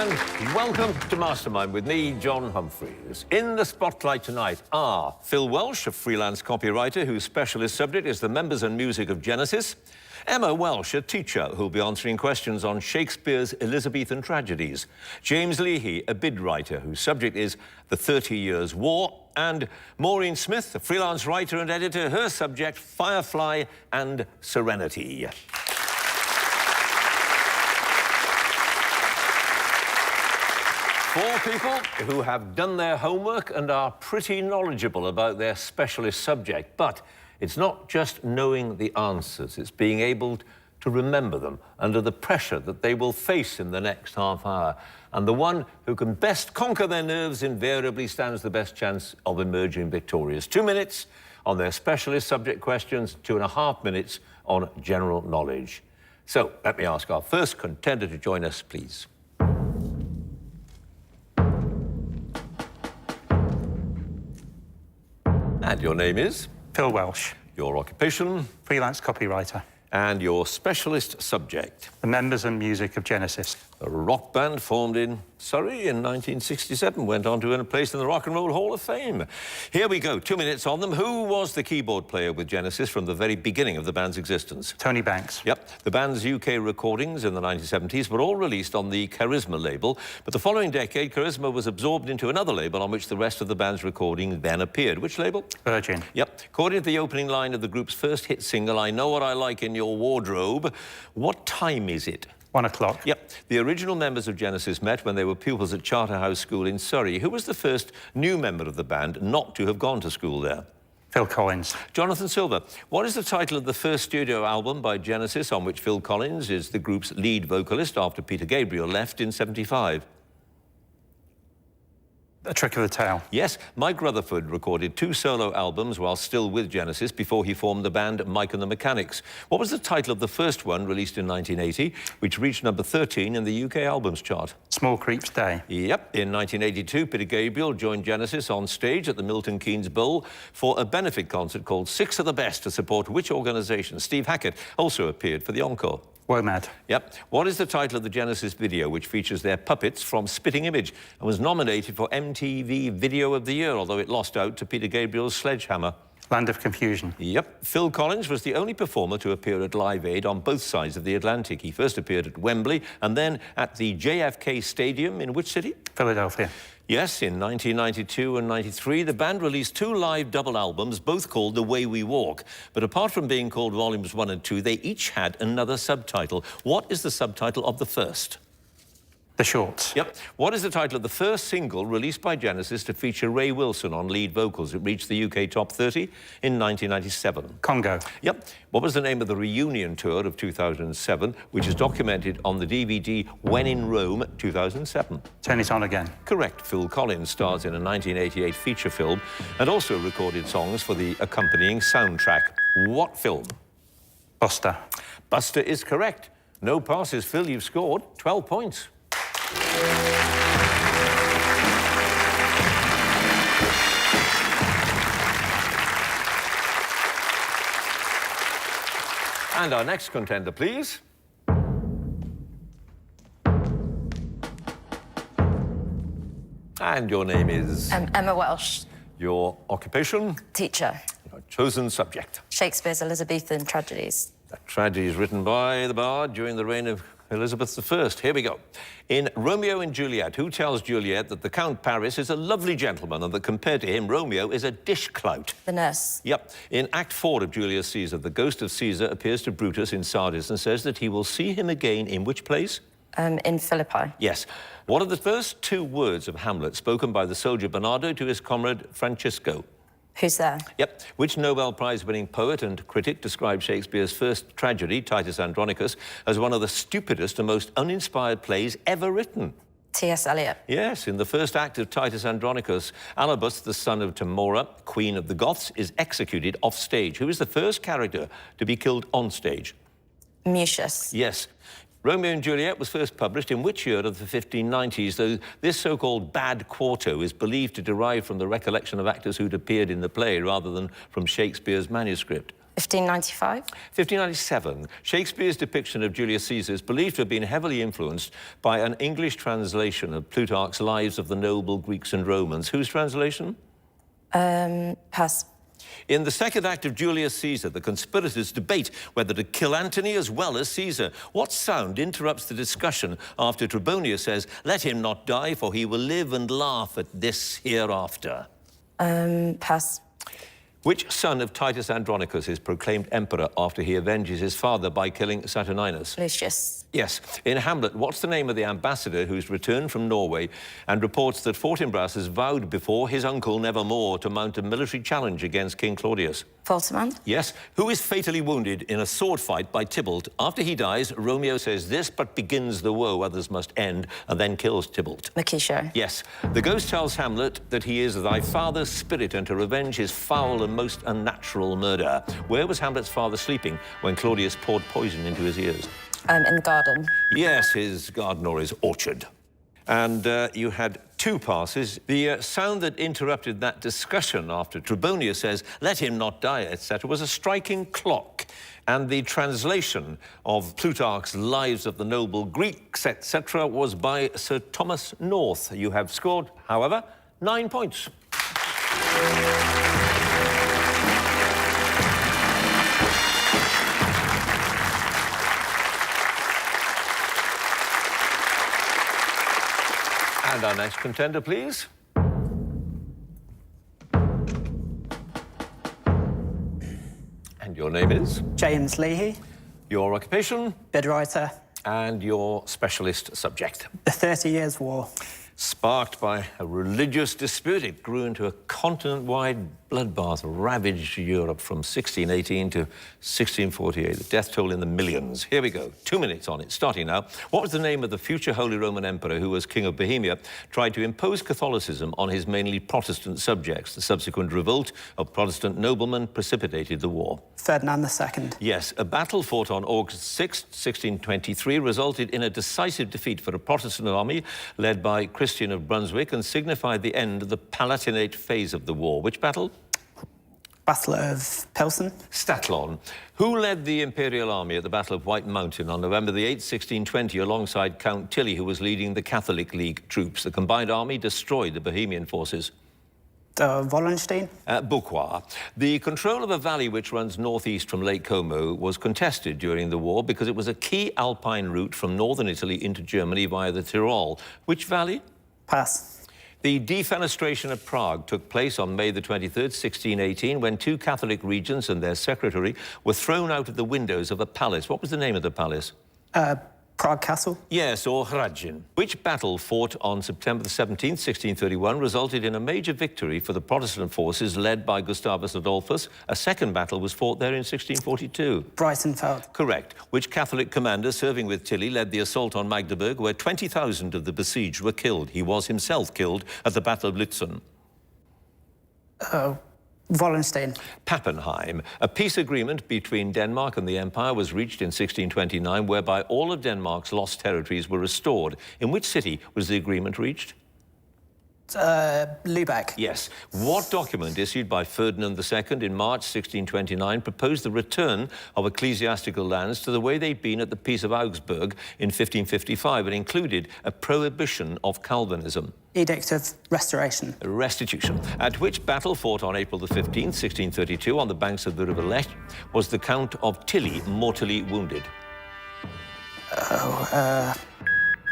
And welcome to Mastermind with me, John Humphrys. In the spotlight tonight are Phil Welsh, a freelance copywriter whose specialist subject is the members and music of Genesis; Emma Welsh, a teacher who'll be answering questions on Shakespeare's Elizabethan tragedies; James Leahy, a bid writer whose subject is the 30 Years' War; and Maureen Smith, a freelance writer and editor, her subject, Firefly and Serenity. Four people who have done their homework and are pretty knowledgeable about their specialist subject. But it's not just knowing the answers, it's being able to remember them under the pressure that they will face in the next half hour. And the one who can best conquer their nerves invariably stands the best chance of emerging victorious. 2 minutes on their specialist subject questions, 2.5 minutes on general knowledge. So let me ask our first contender to join us, please. And your name is? Phil Welsh. Your occupation? Freelance copywriter. And your specialist subject? The members and music of Genesis. A rock band formed in Surrey in 1967, went on to earn a place in the Rock and Roll Hall of Fame. Here we go, 2 minutes on them. Who was the keyboard player with Genesis from the very beginning of the band's existence? Tony Banks. Yep. The band's UK recordings in the 1970s were all released on the Charisma label, but the following decade, Charisma was absorbed into another label on which the rest of the band's recording then appeared. Which label? Virgin. Yep. According to the opening line of the group's first hit single, I Know What I Like in Your Wardrobe, what time is it? 1 o'clock. Yep. The original members of Genesis met when they were pupils at Charterhouse School in Surrey. Who was the first new member of the band not to have gone to school there? Phil Collins. Jonathan Silver. What is the title of the first studio album by Genesis on which Phil Collins is the group's lead vocalist after Peter Gabriel left in '75? A Trick of the Tail. Yes, Mike Rutherford recorded 2 solo albums while still with Genesis before he formed the band Mike and the Mechanics. What was the title of the first one, released in 1980, which reached number 13 in the UK albums chart? Small Creeps Day. Yep. In 1982, Peter Gabriel joined Genesis on stage at the Milton Keynes Bowl for a benefit concert called Six of the Best to support which organisation? Steve Hackett also appeared for the encore. WOMAD. Yep. What is the title of the Genesis video which features their puppets from Spitting Image and was nominated for MTV Video of the Year, although it lost out to Peter Gabriel's Sledgehammer? Land of Confusion. Yep. Phil Collins was the only performer to appear at Live Aid on both sides of the Atlantic. He first appeared at Wembley and then at the JFK Stadium in which city? Philadelphia. Yes, in 1992 and 93, the band released 2 live double albums, both called The Way We Walk. But apart from being called Volumes 1 and 2, they each had another subtitle. What is the subtitle of the first? The Shorts. Yep. What is the title of the first single released by Genesis to feature Ray Wilson on lead vocals? It reached the UK Top 30 in 1997. Congo. Yep. What was the name of the reunion tour of 2007, which is documented on the DVD When in Rome 2007? Turn It On Again. Correct. Phil Collins stars in a 1988 feature film and also recorded songs for the accompanying soundtrack. What film? Buster. Buster is correct. No passes. Phil, you've scored 12 points. And our next contender, please. And your name is? Emma Welsh. Your occupation? Teacher. Your chosen subject? Shakespeare's Elizabethan tragedies. The tragedies written by the bard during the reign of Elizabeth I. Here we go. In Romeo and Juliet, who tells Juliet that the Count Paris is a lovely gentleman and that compared to him, Romeo is a dish-clout? The nurse. Yep. In Act 4 of Julius Caesar, the ghost of Caesar appears to Brutus in Sardis and says that he will see him again in which place? In Philippi. Yes. What are the first 2 words of Hamlet spoken by the soldier Bernardo to his comrade Francisco? Who's there? Yep. Which Nobel Prize-winning poet and critic described Shakespeare's first tragedy, Titus Andronicus, as one of the stupidest and most uninspired plays ever written? T.S. Eliot. Yes. In the first act of Titus Andronicus, Alabus, the son of Tamora, queen of the Goths, is executed off stage. Who is the first character to be killed on stage? Mucius. Yes. Romeo and Juliet was first published in which year of the 1590s, though this so-called bad quarto is believed to derive from the recollection of actors who'd appeared in the play rather than from Shakespeare's manuscript? 1595. 1597. Shakespeare's depiction of Julius Caesar is believed to have been heavily influenced by an English translation of Plutarch's Lives of the Noble Greeks and Romans. Whose translation? Pass. In the second act of Julius Caesar, the conspirators debate whether to kill Antony as well as Caesar. What sound interrupts the discussion after Trebonius says, "Let him not die, for he will live and laugh at this hereafter"? Pass. Which son of Titus Andronicus is proclaimed emperor after he avenges his father by killing Saturninus? Lucius. Yes. In Hamlet, what's the name of the ambassador who's returned from Norway and reports that Fortinbras has vowed before his uncle Nevermore to mount a military challenge against King Claudius? Voltimand. Yes. Who is fatally wounded in a sword fight by Tybalt? After he dies, Romeo says, "This but begins the woe others must end," and then kills Tybalt. Mercutio. Yes. The ghost tells Hamlet that he is thy father's spirit and to revenge his foul and most unnatural murder. Where was Hamlet's father sleeping when Claudius poured poison into his ears? In the garden. Yes, his garden or his orchard. And you had two passes. The sound that interrupted that discussion after Trebonius says, "Let him not die," etc., was a striking clock. And the translation of Plutarch's Lives of the Noble Greeks, etc., was by Sir Thomas North. You have scored, however, 9 points. And our next contender, please. And your name is? James Leahy, Your occupation? bid writer. And your specialist subject? The 30 Years' War. Sparked by a religious dispute, it grew into a continent-wide bloodbath, ravaged Europe from 1618 to 1648. The death toll in the millions. Here we go. 2 minutes on it, starting now. What was the name of the future Holy Roman Emperor who, as King of Bohemia, tried to impose Catholicism on his mainly Protestant subjects? The subsequent revolt of Protestant noblemen precipitated the war. Ferdinand II. Yes, a battle fought on August 6, 1623, resulted in a decisive defeat for a Protestant army led by Christian of Brunswick and signified the end of the Palatinate phase of the war. Which battle? Battle of Pilsen. Stathlon. Who led the Imperial Army at the Battle of White Mountain on November the 8th, 1620, alongside Count Tilly, who was leading the Catholic League troops? The combined army destroyed the Bohemian forces. Wallenstein. Beaucourt. The control of a valley which runs northeast from Lake Como was contested during the war because it was a key alpine route from northern Italy into Germany via the Tyrol. Which valley? Pass. The defenestration of Prague took place on May the 23rd, 1618, when two Catholic regents and their secretary were thrown out of the windows of a palace. What was the name of the palace? Prague Castle. Yes, or Hradčin. Which battle fought on September the 17th, 1631, resulted in a major victory for the Protestant forces led by Gustavus Adolphus? A second battle was fought there in 1642. Breitenfeld. Correct. Which Catholic commander serving with Tilly led the assault on Magdeburg, where 20,000 of the besieged were killed? He was himself killed at the Battle of Lützen. Wallenstein. Pappenheim. A peace agreement between Denmark and the Empire was reached in 1629, whereby all of Denmark's lost territories were restored. In which city was the agreement reached? Lübeck. Yes. What document issued by Ferdinand II in March 1629 proposed the return of ecclesiastical lands to the way they'd been at the Peace of Augsburg in 1555 and included a prohibition of Calvinism? Edict of Restoration. Restitution. At which battle fought on April the 15th, 1632, on the banks of the River Lech, was the Count of Tilly mortally wounded?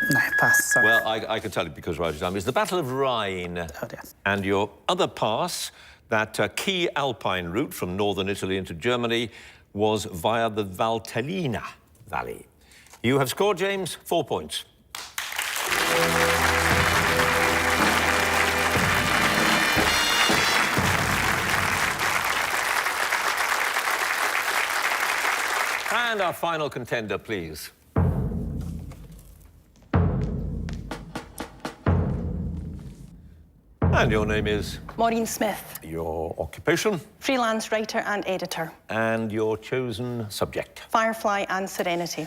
No, pass, sorry. Well, I can tell you because right time is the Battle of Rhine. Oh, dear. And your other pass, that key alpine route from northern Italy into Germany, was via the Valtellina Valley. You have scored, James, 4 points. And our final contender, please. And your name is? Maureen Smith, Your occupation? freelance writer and editor. And your chosen subject? Firefly and Serenity.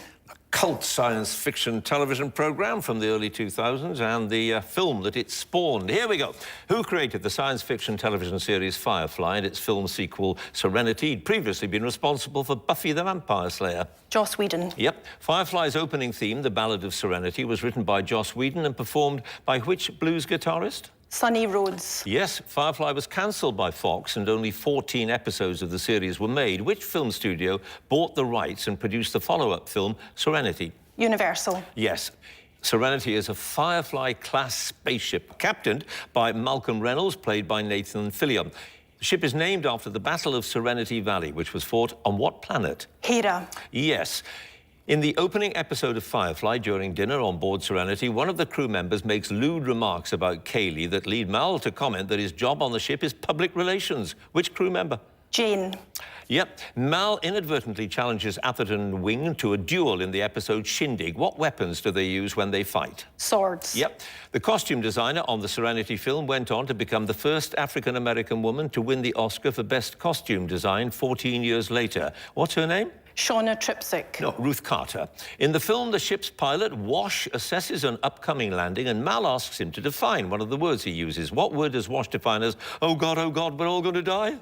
cult science fiction television programme from the early 2000s and the film that it spawned. Here we go. Who created the science fiction television series Firefly and its film sequel Serenity? He'd previously been responsible for Buffy the Vampire Slayer. Joss Whedon. Yep. Firefly's opening theme, The Ballad of Serenity, was written by Joss Whedon and performed by which blues guitarist? Sonny Rhodes. Yes, Firefly was cancelled by Fox and only 14 episodes of the series were made. Which film studio bought the rights and produced the follow-up film, Serenity? Universal. Yes. Serenity is a Firefly-class spaceship, captained by Malcolm Reynolds, played by Nathan Fillion. The ship is named after the Battle of Serenity Valley, which was fought on what planet? Hera. Yes. In the opening episode of Firefly, during dinner on board Serenity, one of the crew members makes lewd remarks about Kaylee that lead Mal to comment that his job on the ship is public relations. Which crew member? Jane. Yep. Mal inadvertently challenges Atherton Wing to a duel in the episode Shindig. What weapons do they use when they fight? Swords. Yep. The costume designer on the Serenity film went on to become the first African-American woman to win the Oscar for Best Costume Design 14 years later. What's her name? Shauna Tripsick. No, Ruth Carter. In the film, the ship's pilot, Wash, assesses an upcoming landing and Mal asks him to define one of the words he uses. What word does Wash define as, oh, God, we're all going to die?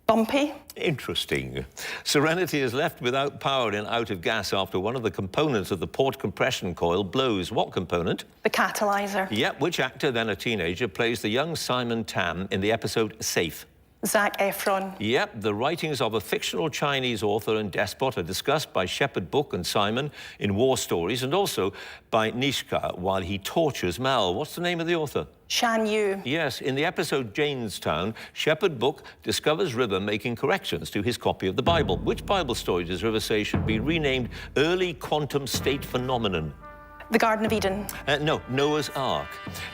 Bumpy. Interesting. Serenity is left without power and out of gas after one of the components of the port compression coil blows. What component? The catalyzer. Yep. Which actor, then a teenager, plays the young Simon Tam in the episode Safe? Zac Efron. Yep, the writings of a fictional Chinese author and despot are discussed by Shepherd Book and Simon in War Stories and also by Nishka while he tortures Mal. What's the name of the author? Shan Yu. Yes, in the episode Janestown, Shepherd Book discovers River making corrections to his copy of the Bible. Which Bible story does River say should be renamed Early Quantum State Phenomenon? The Garden of Eden. No, Noah's Ark.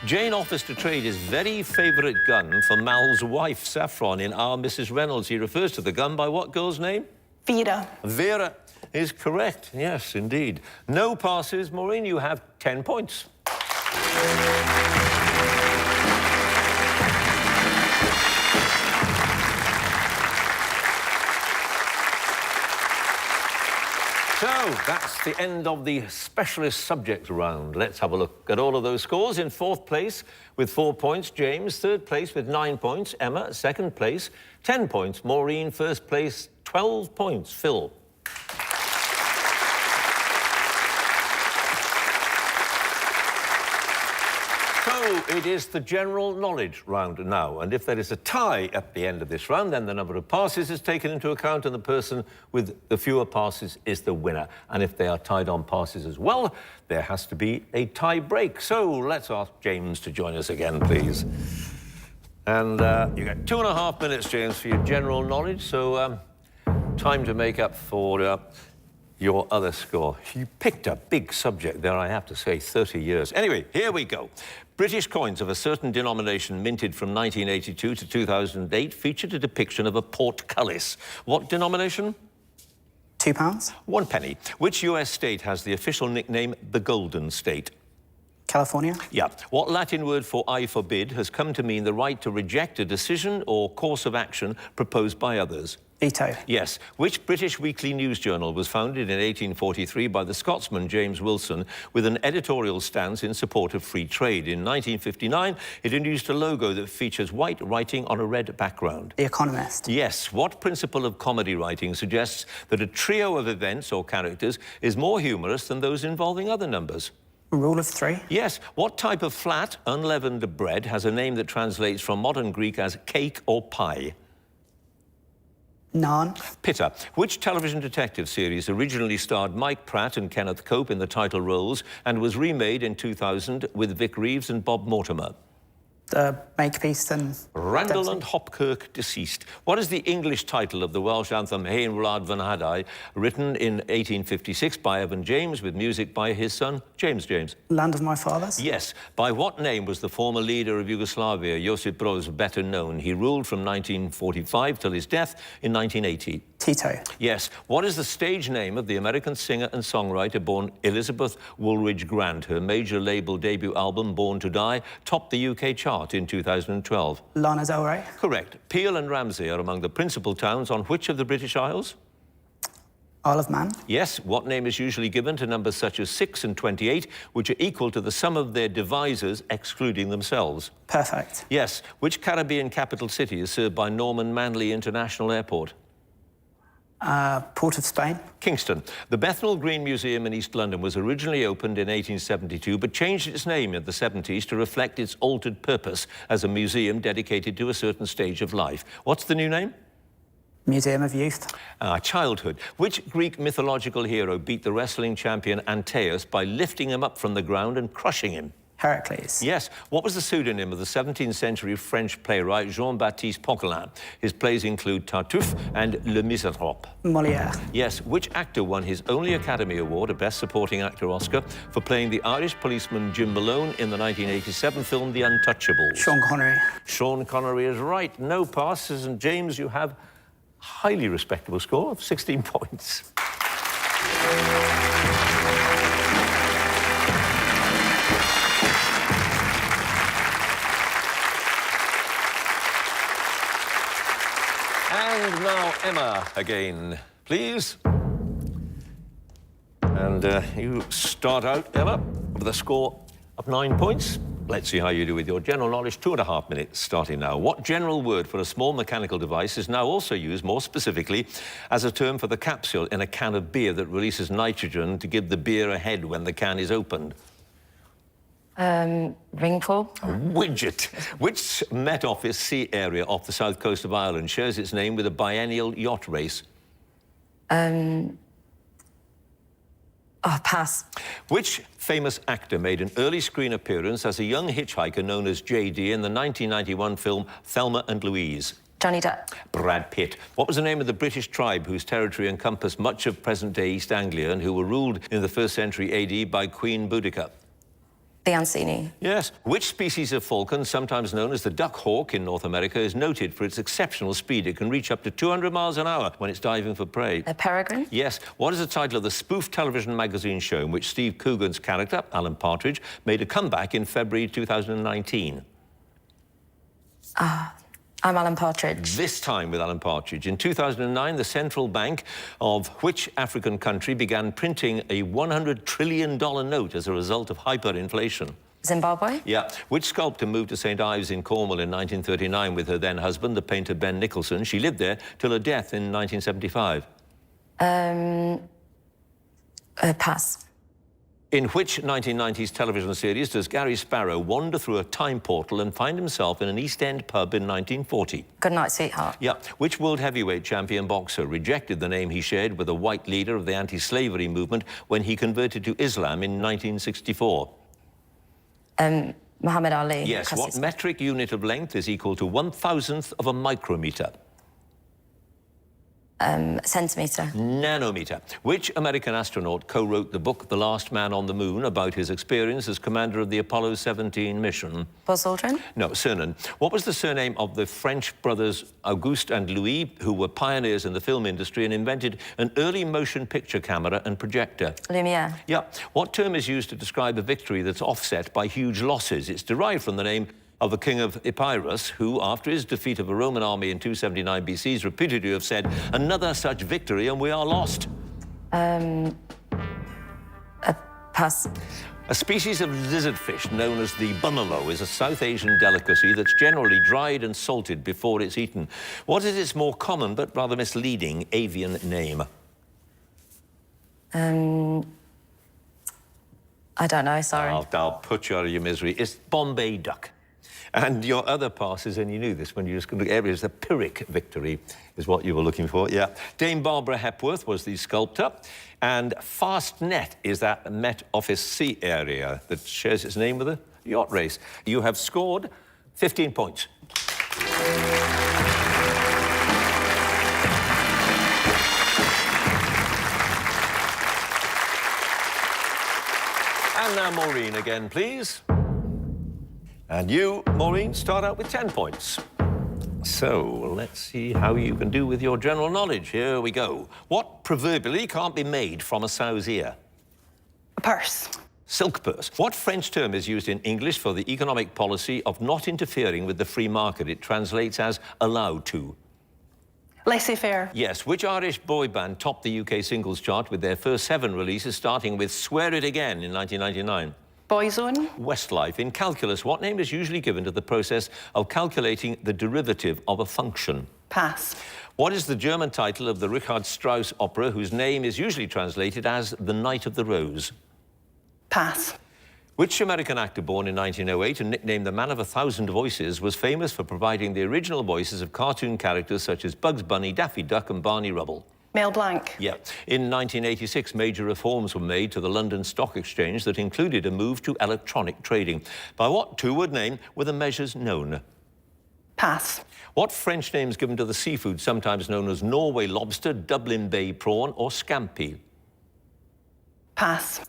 Jane offers to trade his very favourite gun for Mal's wife, Saffron. In Our Mrs. Reynolds, he refers to the gun by what girl's name? Vera. Vera is correct. Yes, indeed. No passes. Maureen, you have 10 points. So, that's the end of the specialist subject round. Let's have a look at all of those scores. In fourth place with 4 points, James. Third place with 9 points, Emma. Second place, 10 points. Maureen, first place, 12 points. Phil. So, it is the general knowledge round now, and if there is a tie at the end of this round, then the number of passes is taken into account and the person with the fewer passes is the winner. And if they are tied on passes as well, there has to be a tie break. So, let's ask James to join us again, please. And you get 2.5 minutes, James, for your general knowledge, so time to make up for your other score. You picked a big subject there, I have to say, 30 years. Anyway, here we go. British coins of a certain denomination minted from 1982 to 2008 featured a depiction of a portcullis. What denomination? £2. 1 penny. Which US state has the official nickname the Golden State? California. Yeah. What Latin word for I forbid has come to mean the right to reject a decision or course of action proposed by others? Veto. Yes. Which British weekly news journal was founded in 1843 by the Scotsman James Wilson with an editorial stance in support of free trade? In 1959, it introduced a logo that features white writing on a red background. The Economist. Yes. What principle of comedy writing suggests that a trio of events or characters is more humorous than those involving other numbers? Rule of 3. Yes. What type of flat, unleavened bread has a name that translates from modern Greek as cake or pie? Naan. Pitta. Which television detective series originally starred Mike Pratt and Kenneth Cope in the title roles and was remade in 2000 with Vic Reeves and Bob Mortimer? Makepeace and... Randall Dempsey. and Hopkirk deceased. What is the English title of the Welsh anthem Hein Wlad Fy Nhadau, written in 1856 by Evan James with music by his son, James James? Land of My Fathers. Yes. By what name was the former leader of Yugoslavia, Josip Broz, better known? He ruled from 1945 till his death in 1980. Tito. Yes. What is the stage name of the American singer and songwriter born Elizabeth Woolridge Grant? Her major label debut album, Born to Die, topped the UK chart in 2012. Lana Del Rey. Correct. Peel and Ramsey are among the principal towns on which of the British Isles? Isle of Man. Yes. What name is usually given to numbers such as 6 and 28, which are equal to the sum of their divisors, excluding themselves? Perfect. Yes. Which Caribbean capital city is served by Norman Manley International Airport? Port of Spain. Kingston. The Bethnal Green Museum in East London was originally opened in 1872, but changed its name in the 70s to reflect its altered purpose as a museum dedicated to a certain stage of life. What's the new name? Museum of Youth. Childhood. Which Greek mythological hero beat the wrestling champion Antaeus by lifting him up from the ground and crushing him? Heracles. Yes. What was the pseudonym of the 17th century French playwright Jean-Baptiste Poquelin? His plays include Tartuffe and Le Misanthrope. Molière. Yes. Which actor won his only Academy Award, a Best Supporting Actor Oscar, for playing the Irish policeman Jim Malone in the 1987 film The Untouchables? Sean Connery. Sean Connery is right. No passes. And James, you have a highly respectable score of 16 points. And now Emma again, please. And you start out, Emma, with a score of 9 points. Let's see how you do with your general knowledge. 2.5 minutes starting now. What general word for a small mechanical device is now also used more specifically as a term for the capsule in a can of beer that releases nitrogen to give the beer a head when the can is opened? Ringful. Widget. Which Met Office sea area off the south coast of Ireland shares its name with a biennial yacht race? Pass. Which famous actor made an early screen appearance as a young hitchhiker known as J.D. in the 1991 film Thelma and Louise? Johnny Depp. Brad Pitt. What was the name of the British tribe whose territory encompassed much of present-day East Anglia and who were ruled in the 1st century A.D. by Queen Boudica? The Unseen. Yes. Which species of falcon, sometimes known as the duck hawk in North America, is noted for its exceptional speed? It can reach up to 200 miles an hour when it's diving for prey. A peregrine. Yes. What is the title of the spoof television magazine show in which Steve Coogan's character, Alan Partridge, made a comeback in February 2019? I'm Alan Partridge. This time with Alan Partridge. In 2009, the central bank of which African country began printing a $100 trillion note as a result of hyperinflation? Zimbabwe. Yeah. Which sculptor moved to St. Ives in Cornwall in 1939 with her then husband, the painter Ben Nicholson? She lived there till her death in 1975. Pass. In which 1990s television series does Gary Sparrow wander through a time portal and find himself in an East End pub in 1940? Good night, sweetheart. Yeah. Which world heavyweight champion boxer rejected the name he shared with a white leader of the anti-slavery movement when he converted to Islam in 1964? Muhammad Ali. Yes. What metric unit of length is equal to 1,000th of a micrometer? Centimetre. Nanometer. Which American astronaut co-wrote the book The Last Man on the Moon about his experience as commander of the Apollo 17 mission? Buzz Aldrin. No, Cernan. What was the surname of the French brothers Auguste and Louis, who were pioneers in the film industry and invented an early motion picture camera and projector? Lumiere. Yeah. What term is used to describe a victory that's offset by huge losses? It's derived from the name of the king of Epirus, who, after his defeat of a Roman army in 279 BC, is reputed to have said, "Another such victory and we are lost." Pass. A species of lizardfish known as the bunalo is a South Asian delicacy that's generally dried and salted before it's eaten. What is its more common but rather misleading avian name? I don't know, sorry. I'll put you out of your misery. It's Bombay duck. And your other passes, and you knew this when you just looked at areas, the Pyrrhic victory is what you were looking for, yeah. Dame Barbara Hepworth was the sculptor, and Fastnet is that Met Office sea area that shares its name with a yacht race. You have scored 15 points. And now Maureen again, please. And you, Maureen, start out with 10 points. So let's see how you can do with your general knowledge. Here we go. What proverbially can't be made from a sow's ear? A purse. Silk purse. What French term is used in English for the economic policy of not interfering with the free market? It translates as allowed to. Laissez-faire. Yes, which Irish boy band topped the UK singles chart with their first 7 releases, starting with Swear It Again in 1999? Boyzone. Westlife. In calculus, what name is usually given to the process of calculating the derivative of a function? Pass. What is the German title of the Richard Strauss opera whose name is usually translated as The Knight of the Rose? Pass. Which American actor born in 1908 and nicknamed the Man of 1,000 Voices was famous for providing the original voices of cartoon characters such as Bugs Bunny, Daffy Duck and Barney Rubble? Mel Blanc. Yeah. In 1986, major reforms were made to the London Stock Exchange that included a move to electronic trading. By what two-word name were the measures known? Pass. What French name is given to the seafood sometimes known as Norway lobster, Dublin Bay prawn or scampi? Pass.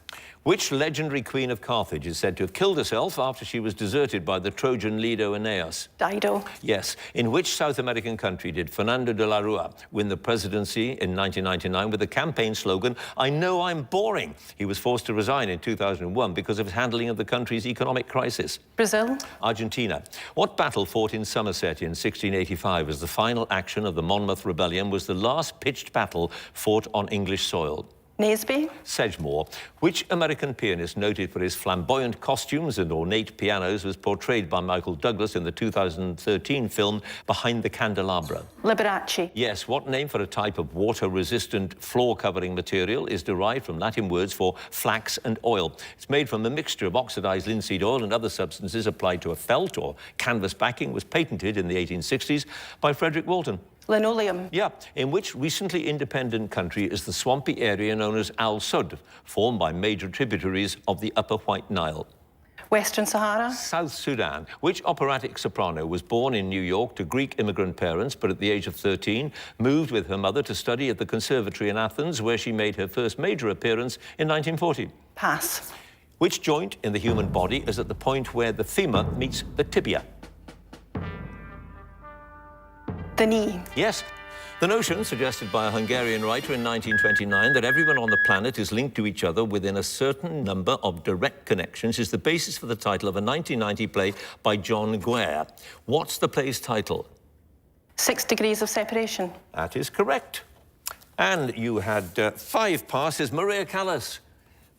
Which legendary queen of Carthage is said to have killed herself after she was deserted by the Trojan leader Aeneas? Dido. Yes. In which South American country did Fernando de la Rua win the presidency in 1999 with the campaign slogan, "I know I'm boring"? He was forced to resign in 2001 because of his handling of the country's economic crisis. Brazil. Argentina. What battle fought in Somerset in 1685 as the final action of the Monmouth Rebellion was the last pitched battle fought on English soil? Naseby. Sedgemoor. Which American pianist noted for his flamboyant costumes and ornate pianos was portrayed by Michael Douglas in the 2013 film Behind the Candelabra? Liberace. Yes. What name for a type of water-resistant floor-covering material is derived from Latin words for flax and oil? It's made from a mixture of oxidized linseed oil and other substances applied to a felt or canvas backing. Was patented in the 1860s by Frederick Walton. Linoleum. Yeah. In which recently independent country is the swampy area known as Al Sud, formed by major tributaries of the Upper White Nile? Western Sahara. South Sudan. Which operatic soprano was born in New York to Greek immigrant parents, but at the age of 13, moved with her mother to study at the Conservatory in Athens, where she made her first major appearance in 1940? Pass. Which joint in the human body is at the point where the femur meets the tibia? The knee. Yes. The notion, suggested by a Hungarian writer in 1929, that everyone on the planet is linked to each other within a certain number of direct connections is the basis for the title of a 1990 play by John Guare. What's the play's title? 6 Degrees of Separation. That is correct. And you had 5 passes. Maria Callas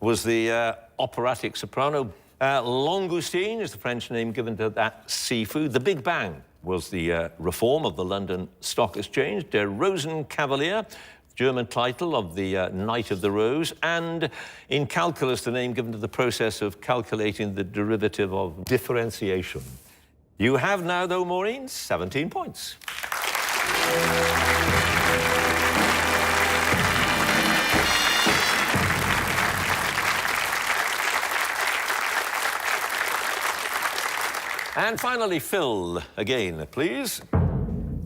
was the operatic soprano. Langoustine is the French name given to that seafood. The Big Bang was the reform of the London Stock Exchange. Der Rosenkavalier, German title of the Knight of the Rose. And in calculus, the name given to the process of calculating the derivative of differentiation. You have now, though, Maureen, 17 points. And finally, Phil, again, please.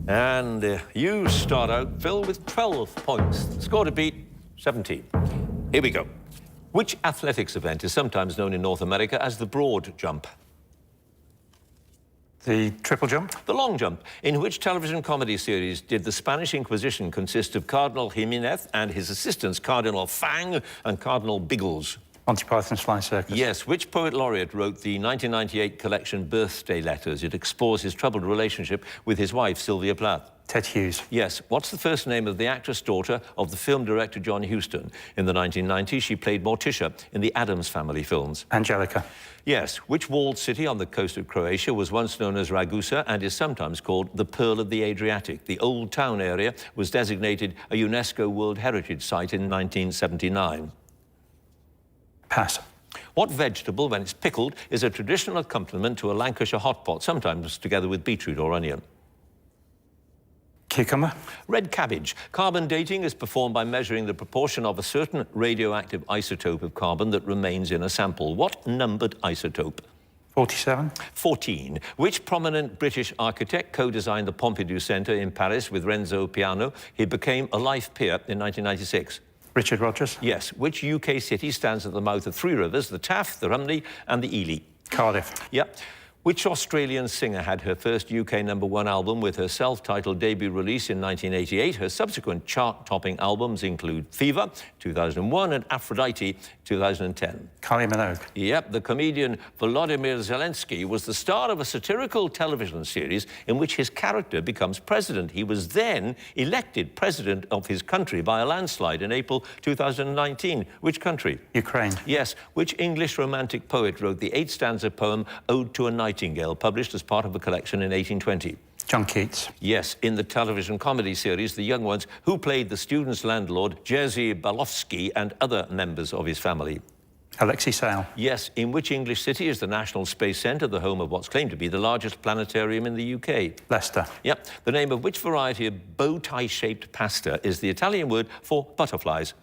And you start out, Phil, with 12 points. Score to beat, 17. Here we go. Which athletics event is sometimes known in North America as the broad jump? The triple jump. The long jump. In which television comedy series did the Spanish Inquisition consist of Cardinal Jimenez and his assistants, Cardinal Fang and Cardinal Biggles? Monty Python's Flying Circus. Yes. Which poet laureate wrote the 1998 collection Birthday Letters? It explores his troubled relationship with his wife, Sylvia Plath. Ted Hughes. Yes. What's the first name of the actress daughter of the film director John Huston? In the 1990s, she played Morticia in the Addams Family films. Angelica. Yes. Which walled city on the coast of Croatia was once known as Ragusa and is sometimes called the Pearl of the Adriatic? The Old Town area was designated a UNESCO World Heritage Site in 1979. Pass. What vegetable, when it's pickled, is a traditional accompaniment to a Lancashire hot pot, sometimes together with beetroot or onion? Cucumber. Red cabbage. Carbon dating is performed by measuring the proportion of a certain radioactive isotope of carbon that remains in a sample. What numbered isotope? 47. 14. Which prominent British architect co-designed the Pompidou Centre in Paris with Renzo Piano? He became a life peer in 1996. Richard Rogers. Yes. Which UK city stands at the mouth of 3 rivers, the Taff, the Rhymney and the Ely? Cardiff. Yep. Which Australian singer had her first UK #1 album with her self-titled debut release in 1988? Her subsequent chart-topping albums include Fever, 2001, and Aphrodite, 2010. Kylie Minogue. Yep, the comedian Volodymyr Zelensky was the star of a satirical television series in which his character becomes president. He was then elected president of his country by a landslide in April 2019. Which country? Ukraine. Yes. Which English romantic poet wrote the 8-stanza poem Ode to a Nightingale, published as part of a collection in 1820? John Keats. Yes. In the television comedy series The Young Ones, who played the student's landlord, Jerzy Balowski, and other members of his family? Alexei Sayle. Yes. In which English city is the National Space Centre the home of what's claimed to be the largest planetarium in the UK? Leicester. Yep. The name of which variety of bow-tie-shaped pasta is the Italian word for butterflies?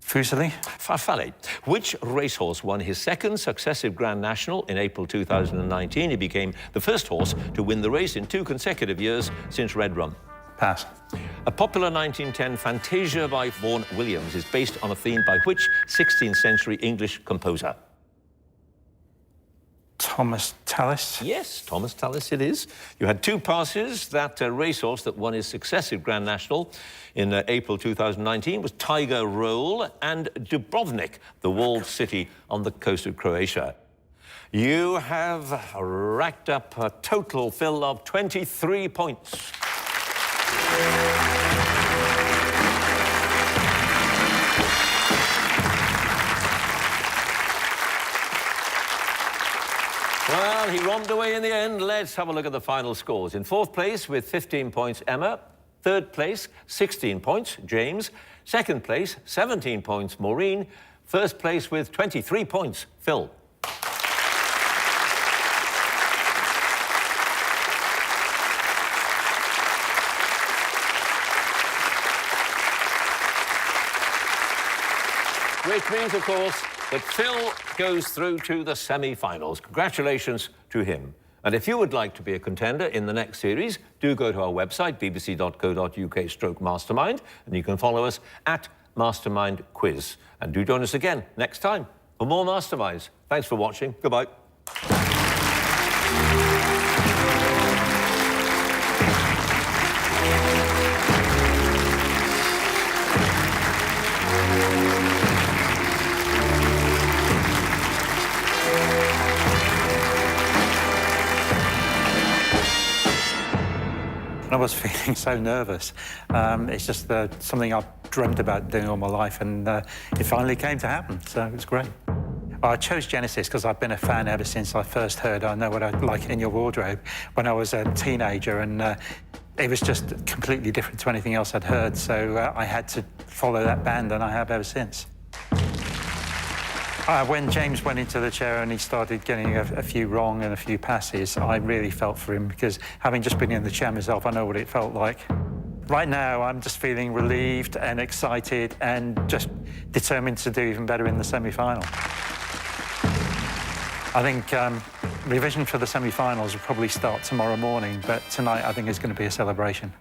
Fuseli. Farfalle. Which racehorse won his second successive Grand National in April 2019? He became the first horse to win the race in 2 consecutive years since Red Rum. Pass. A popular 1910 Fantasia by Vaughan Williams is based on a theme by which 16th century English composer? Thomas Tallis. Yes, Thomas Tallis it is. You had 2 passes. That racehorse that won his successive Grand National in April 2019 was Tiger Roll, and Dubrovnik, the walled city on the coast of Croatia. You have racked up a total, Phil, of 23 points. Well, he romped away in the end. Let's have a look at the final scores. In 4th place with 15 points, Emma. 3rd place, 16 points, James. 2nd place, 17 points, Maureen. 1st place with 23 points, Phil. Which means, of course, that Phil goes through to the semi-finals. Congratulations to him. And if you would like to be a contender in the next series, do go to our website, bbc.co.uk/mastermind, and you can follow us at Mastermind Quiz. And do join us again next time for more Masterminds. Thanks for watching. Goodbye. I was feeling so nervous. It's just something I've dreamt about doing all my life, and it finally came to happen, so it was great. I chose Genesis because I've been a fan ever since I first heard I Know What I'd Like in Your Wardrobe when I was a teenager, and it was just completely different to anything else I'd heard, so I had to follow that band, and I have ever since. When James went into the chair and he started getting a few wrong and a few passes, I really felt for him, because having just been in the chair myself, I know what it felt like. Right now, I'm just feeling relieved and excited and just determined to do even better in the semi-final. I think revision for the semi-finals will probably start tomorrow morning, but tonight I think is going to be a celebration.